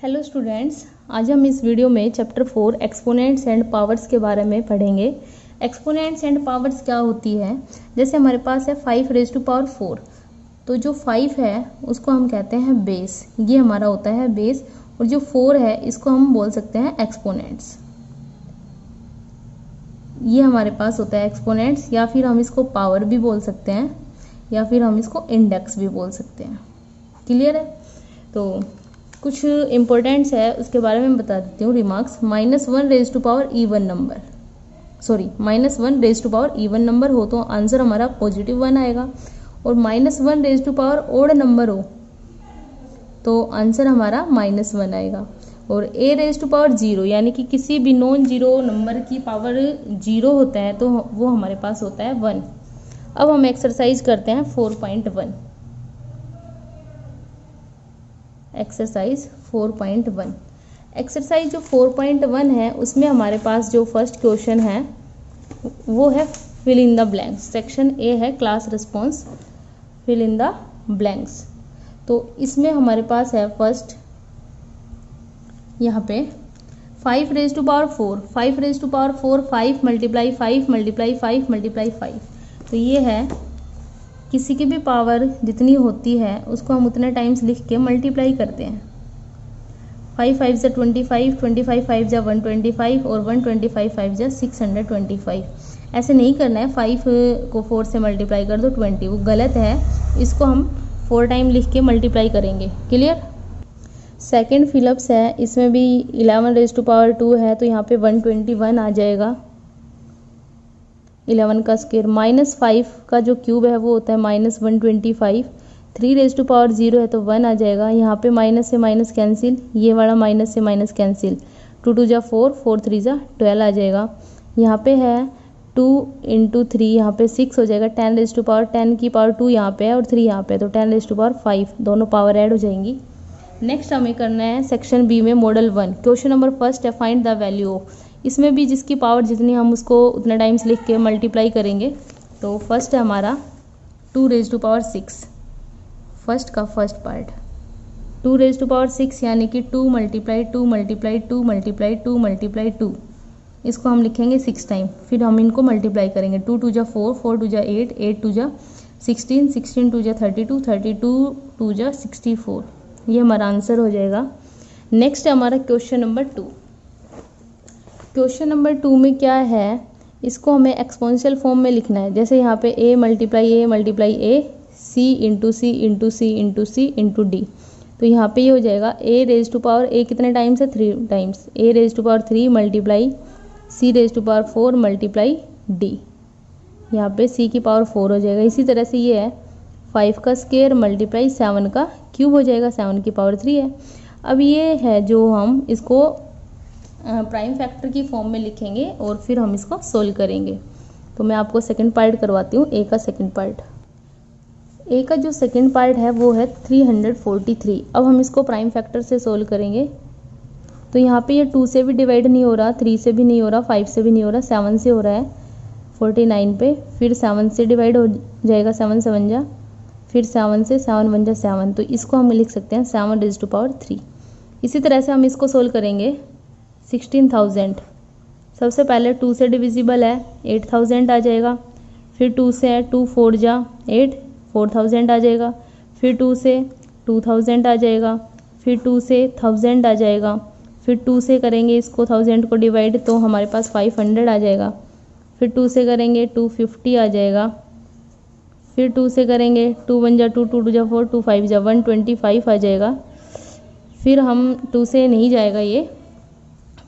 Hello students, आज हम इस वीडियो में चैप्टर 4 एक्सपोनेंट्स एंड पावर्स के बारे में पढ़ेंगे। एक्सपोनेंट्स एंड पावर्स क्या होती है? जैसे हमारे पास है 5⁴, तो जो 5 है उसको हम कहते हैं बेस, ये हमारा होता है बेस, और जो 4 है इसको हम बोल सकते हैं एक्सपोनेंट्स। ये हमारे पास होता है एक्सपोनेंट्स, या फिर हम इसको पावर भी बोल सकते हैं, या फिर हम इसको इंडेक्स भी बोल सकते हैं। क्लियर है? तो कुछ इम्पोर्टेंट्स है उसके बारे में बता देती हूँ। रिमार्क्स, -1⁻⁻⁻⁻ इवन नंबर हो तो आंसर हमारा +1 आएगा, और -1⁻⁻⁻ नंबर हो तो आंसर हमारा -1 आएगा। और a⁻0 यानी कि किसी भी नॉन जीरो नंबर की पावर 0 होता है तो वो हमारे पास होता है 1। अब हम एक्सरसाइज करते हैं 4.1। एक्सरसाइज 4.1। एक्सरसाइज जो 4.1 है उसमें हमारे पास जो फर्स्ट क्वेश्चन है वो है fill in the blanks. Section A है class response, fill in the blanks. तो इसमें हमारे पास है फर्स्ट यहाँ पे 5⁴, 5 मल्टीप्लाई 5 मल्टीप्लाई 5 मल्टीप्लाई 5। तो ये है किसी की भी पावर जितनी होती है उसको हम उतने टाइम्स लिख के मल्टीप्लाई करते हैं। 5 5 × 25, 25 5 × 125 और 125 5 × 625। ऐसे नहीं करना है 5 को 4 से मल्टीप्लाई कर दो 20, वो गलत है। इसको हम 4 टाइम लिख के मल्टीप्लाई करेंगे। क्लियर? सेकेंड फिलअप्स है, इसमें भी 11⁻² है तो यहाँ पे 121 आ जाएगा। 11 का स्क्वायर, -5 का जो क्यूब है वो होता है -125। 3⁻0 है तो 1 आ जाएगा। यहाँ पे माइनस से माइनस कैंसिल, ये वाला माइनस से माइनस कैंसिल। 2 2 = 4, 4 3 = 12 आ जाएगा। यहाँ पे है 2 × 3, यहाँ पे 6 हो जाएगा। 10 की पावर 2 यहाँ पे है और 3 यहाँ पे है तो 10⁻5, दोनों पावर ऐड हो जाएंगी। नेक्स्ट हमें करना है सेक्शन बी में मॉडल 1। क्वेश्चन नंबर फर्स्ट है फाइंड द वैल्यू ऑफ। इसमें भी जिसकी पावर जितनी हम उसको उतना टाइम्स लिख के मल्टीप्लाई करेंगे। तो फर्स्ट है हमारा 2⁻6। फर्स्ट का फर्स्ट पार्ट 2⁻6 यानी कि 2 मल्टीप्लाई 2 मल्टीप्लाई 2 मल्टीप्लाई 2 मल्टीप्लाई 2। इसको हम लिखेंगे 6 टाइम, फिर हम इनको मल्टीप्लाई करेंगे। 2 2 = 4, 4 2 = 8, 8 2 = 16, 16 2 = 32, 32 2 = 64। ये हमारा आंसर हो जाएगा। नेक्स्ट है हमारा क्वेश्चन नंबर 2। क्वेश्चन नंबर 2 में क्या है, इसको हमें एक्सपोनेंशियल फॉर्म में लिखना है। जैसे यहाँ पे a multiply a multiply a, c into C into C into C into D. तो यहाँ पे ये हो जाएगा a⁻a कितने टाइम्स है? 3 times. a⁻3 multiply c⁻4 multiply d। यहाँ पे c की पावर 4 हो जाएगा। इसी तरह से ये है 5 का स्क्वायर मल्टीप्लाई 7 का क्यूब हो जाएगा, 7 की पावर 3 है। अब ये है जो हम इसको प्राइम फैक्टर की फॉर्म में लिखेंगे और फिर हम इसको सोल्व करेंगे। तो मैं आपको सेकंड पार्ट करवाती हूँ, ए का सेकंड पार्ट। ए का जो सेकंड पार्ट है वो है 343। अब हम इसको प्राइम फैक्टर से सोल्व करेंगे। तो यहाँ पे ये 2 से भी डिवाइड नहीं हो रहा, 3 से भी नहीं हो रहा, 5 से भी नहीं हो रहा, 7 से हो रहा है 49 पे। फिर 7 से डिवाइड हो जाएगा, 7 7 जा, फिर 7 से 7 1 जा 7। तो इसको हम लिख सकते हैं 7⁻3। इसी तरह से हम इसको सोल्व करेंगे। 16,000 सबसे पहले 2 से डिविजिबल है, 8,000 आ जाएगा। फिर 2 से है 2 4 जा 8, 4,000 आ जाएगा। फिर 2 से 2,000 आ जाएगा। फिर 2 से 1000 आ जाएगा। फिर 2 से करेंगे इसको 1000 को डिवाइड तो हमारे पास 500 आ जाएगा। फिर 2 से करेंगे 250 आ जाएगा। फिर 2 से करेंगे 2 1 जा 2, 2 2 = 4, 2 5 जा 125 आ जाएगा। फिर हम 2 से नहीं जाएगा ये,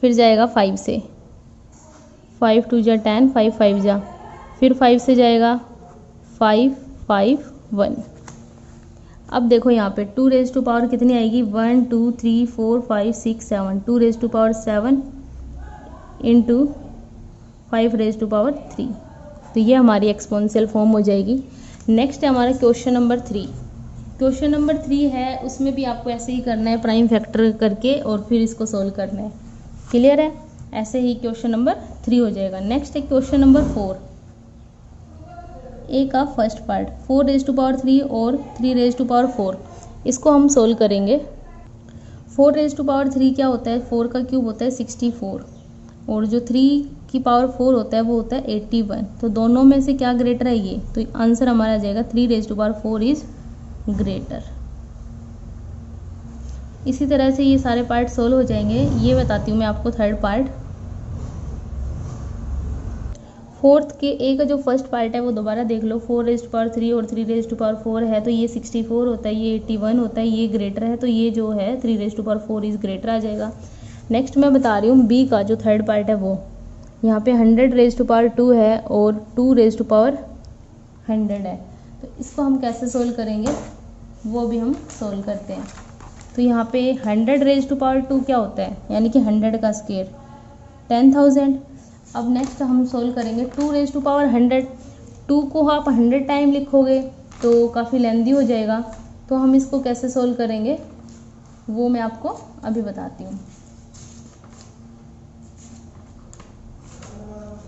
फिर जाएगा 5 से, 5 2 = 10, 5 5 जा, फिर 5 से जाएगा 5 5 1। अब देखो यहाँ पे 2 कितनी आएगी? 1 2 3 4 5 6 7, 2⁻7 इंटू 5⁻3। तो ये हमारी एक्सपोनेंशियल फॉर्म हो जाएगी। नेक्स्ट है हमारा क्वेश्चन नंबर 3। क्वेश्चन नंबर 3 है, उसमें भी आपको ऐसे ही करना है, प्राइम फैक्टर करके और फिर इसको सोल्व करना है। क्लियर है? ऐसे ही क्वेश्चन नंबर 3 हो जाएगा। नेक्स्ट है क्वेश्चन नंबर 4। ए का फर्स्ट पार्ट 4⁻3 और 3⁻4, इसको हम सोल्व करेंगे। 4⁻³ क्या होता है, 4 का क्यूब होता है 64 और जो 3⁻4 होता है वो होता है 81। तो दोनों में से क्या ग्रेटर है ये, तो आंसर हमारा आ जाएगा 3⁻4 इज ग्रेटर। इसी तरह से ये सारे पार्ट सोल्व हो जाएंगे। ये बताती हूँ मैं आपको थर्ड पार्ट। फोर्थ के ए का जो फर्स्ट पार्ट है वो दोबारा देख लो। 4⁻3 और 3⁻4 है तो ये 64 होता है, ये 81 होता है, ये ग्रेटर है तो ये जो है 3⁻4 इज ग्रेटर आ जाएगा। नेक्स्ट मैं बता रही हूँ बी का जो थर्ड पार्ट है वो। यहाँ पे 100⁻2 है और 2⁻100 है, तो इसको हम कैसे सोल्व करेंगे वो भी हम सोल्व करते हैं। तो यहाँ पे 100⁻2 क्या होता है, यानी कि 100 का स्क्वायर 10,000। अब नेक्स्ट हम सोल्व करेंगे 2⁻100। 2 को आप 100 टाइम लिखोगे तो काफ़ी लेंदी हो जाएगा, तो हम इसको कैसे सोल्व करेंगे वो मैं आपको अभी बताती हूँ।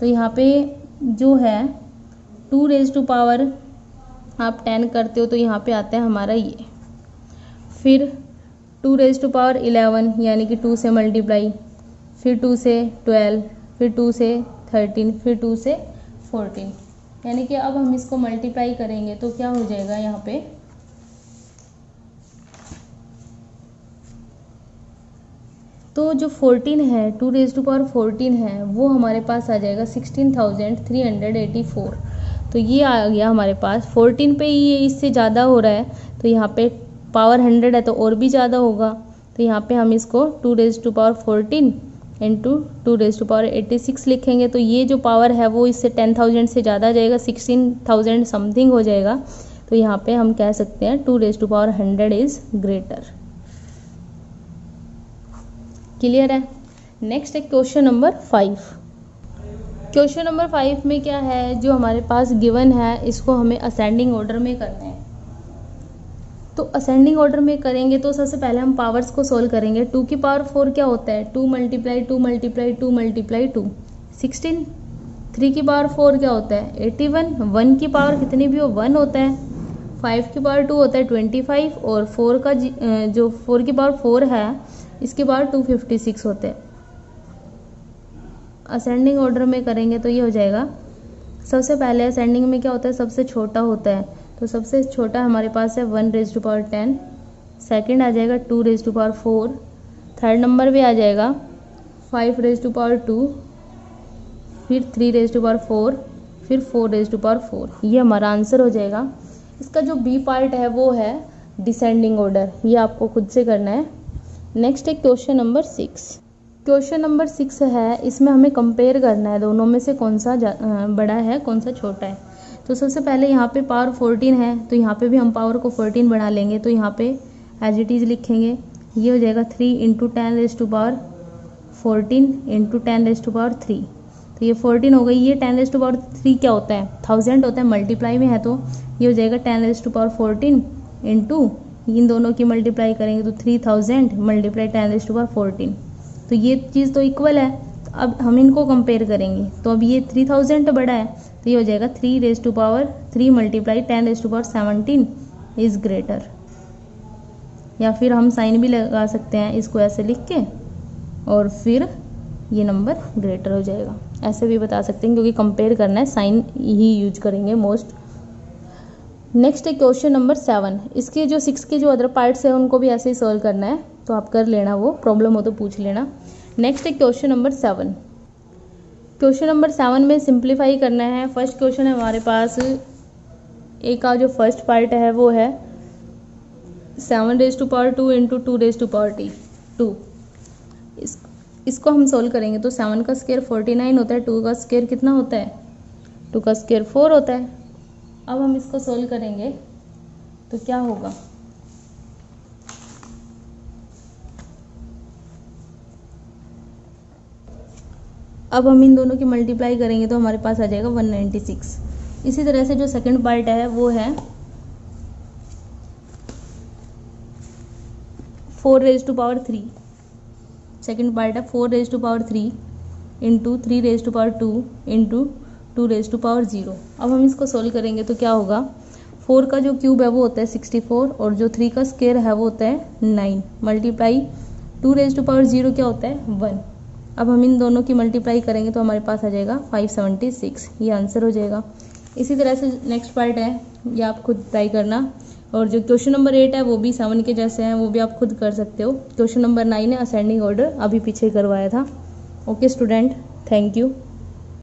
तो यहाँ पे जो है 2⁻, आप 10 करते हो तो यहाँ पे आता है हमारा ये, फिर 2⁻11 यानी कि 2 से मल्टीप्लाई, फिर 2 से 12, फिर 2 से 13, फिर 2 से 14, यानी कि अब हम इसको मल्टीप्लाई करेंगे तो क्या हो जाएगा यहाँ पे, तो जो 14 है 2⁻14 है वो हमारे पास आ जाएगा 16,384। तो ये आ गया हमारे पास। 14 पे ये इससे ज़्यादा हो रहा है तो यहाँ पे पावर 100 है तो और भी ज़्यादा होगा, तो यहाँ पे हम इसको 2⁻14 इंटू 2⁻86 लिखेंगे। तो ये जो पावर है वो इससे 10,000 से ज़्यादा आ जाएगा, 16,000 समथिंग हो जाएगा। तो यहाँ पे हम कह सकते हैं 2⁻100 इज़ ग्रेटर। क्लियर है। नेक्स्ट है क्वेश्चन नंबर 5। क्वेश्चन नंबर 5 में क्या है, जो हमारे पास गिवन है इसको हमें असेंडिंग ऑर्डर में करना है। तो असेंडिंग ऑर्डर में करेंगे तो सबसे पहले हम पावर्स को सोल्व करेंगे। 2⁻4 क्या होता है, 2 × 2 × 2 × 2 16। 3⁻4 क्या होता है 81। 1 की पावर कितनी भी हो 1 होता है। 5⁻2 होता है 25 और 4 का जो 4⁻4 है इसके बाद 256 होते हैं। असेंडिंग ऑर्डर में करेंगे तो ये हो जाएगा, सबसे पहले असेंडिंग में क्या होता है सबसे छोटा होता है, तो सबसे छोटा हमारे पास है 1�10। सेकंड आ जाएगा 2⁻4। थर्ड नंबर पे आ जाएगा 5⁻2, फिर 3⁻4, फिर 4⁻4। ये हमारा आंसर हो जाएगा। इसका जो बी पार्ट है वो है डिसेंडिंग ऑर्डर, ये आपको खुद से करना है। नेक्स्ट है क्वेश्चन नंबर 6। क्वेश्चन नंबर 6 है, इसमें हमें कंपेयर करना है दोनों में से कौन सा बड़ा है कौन सा छोटा है। तो सबसे पहले यहाँ पे पावर 14 है तो यहाँ पे भी हम पावर को 14 बना लेंगे, तो यहाँ पे एज इट इज़ लिखेंगे। ये हो जाएगा 3 × 10⁻14 × 10⁻3। तो ये 14 हो गई। ये 10⁻3 क्या होता है 1000 होता है, मल्टीप्लाई में है तो ये हो जाएगा 10⁻14 इंटू इन दोनों की मल्टीप्लाई करेंगे तो 3000 मल्टीप्लाई 10⁻14। तो ये चीज़ तो इक्वल है। तो अब हम इनको कंपेयर करेंगे, तो अब ये 3000 बड़ा है तो ये हो जाएगा 3⁻3 मल्टीप्लाई 10⁻17 इज़ ग्रेटर। या फिर हम साइन भी लगा सकते हैं इसको ऐसे लिख के और फिर ये नंबर ग्रेटर हो जाएगा, ऐसे भी बता सकते हैं क्योंकि कंपेयर करना है साइन ही यूज करेंगे मोस्ट। नेक्स्ट है क्वेश्चन नंबर 7। इसके जो 6 के जो अदर पार्ट्स हैं उनको भी ऐसे ही सॉल्व करना है, तो आप कर लेना, वो प्रॉब्लम हो तो पूछ लेना। नेक्स्ट है क्वेश्चन नंबर 7। क्वेश्चन नंबर 7 में सिंप्लीफाई करना है। फर्स्ट क्वेश्चन है हमारे पास, ए का जो फर्स्ट पार्ट है वो है 7⁻2 इंटू 2⁻2। इसको हम सोल्व करेंगे तो 7 का स्क्वायर 49 होता है, 2 का स्क्वायर कितना होता है 2 का स्क्वायर 4 होता है। अब हम इसको सोल्व करेंगे तो क्या होगा, अब हम इन दोनों की मल्टीप्लाई करेंगे तो हमारे पास आ जाएगा 196। इसी तरह से जो सेकंड पार्ट है वो है 4⁻3। सेकंड पार्ट है 4⁻3 इंटू 3⁻2 इंटू 2⁻0। अब हम इसको सोल्व करेंगे तो क्या होगा, 4 का जो क्यूब है वो होता है 64 और जो 3 का स्क्वायर है वो होता है 9 मल्टीप्लाई 2 रेज़ टू पावर 0 क्या होता है 1। अब हम इन दोनों की मल्टीप्लाई करेंगे तो हमारे पास आ जाएगा 576, ये आंसर हो जाएगा। इसी तरह से नेक्स्ट पार्ट है, ये आप खुद ट्राई करना। और जो क्वेश्चन नंबर 8 है वो भी 7 के जैसे हैं, वो भी आप खुद कर सकते हो। क्वेश्चन नंबर 9 है असेंडिंग ऑर्डर, अभी पीछे करवाया था। Okay student, thank you.